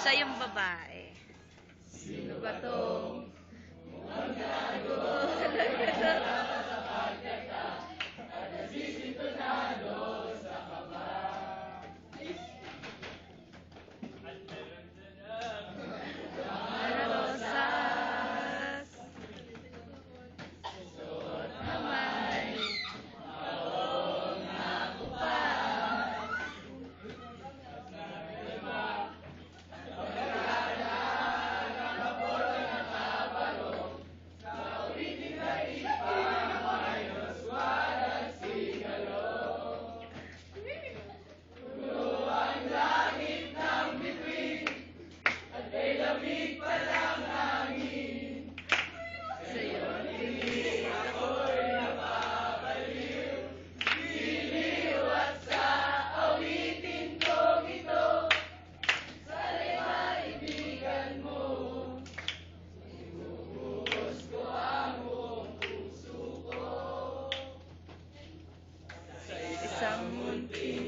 Siya yung babae. Sino ba to? Mukhang gago. At nasisintonado sa kaba. At meron na Mga rosas. suot naman. Maong ako pa. Lamig pa lang hangin. Sa'yo tingin ako'y napapaliw. Giliw at sa awitin kong ito. Sana'y maibigan mo. Ibubuhos ko ang buong puso ko. Sa isang munting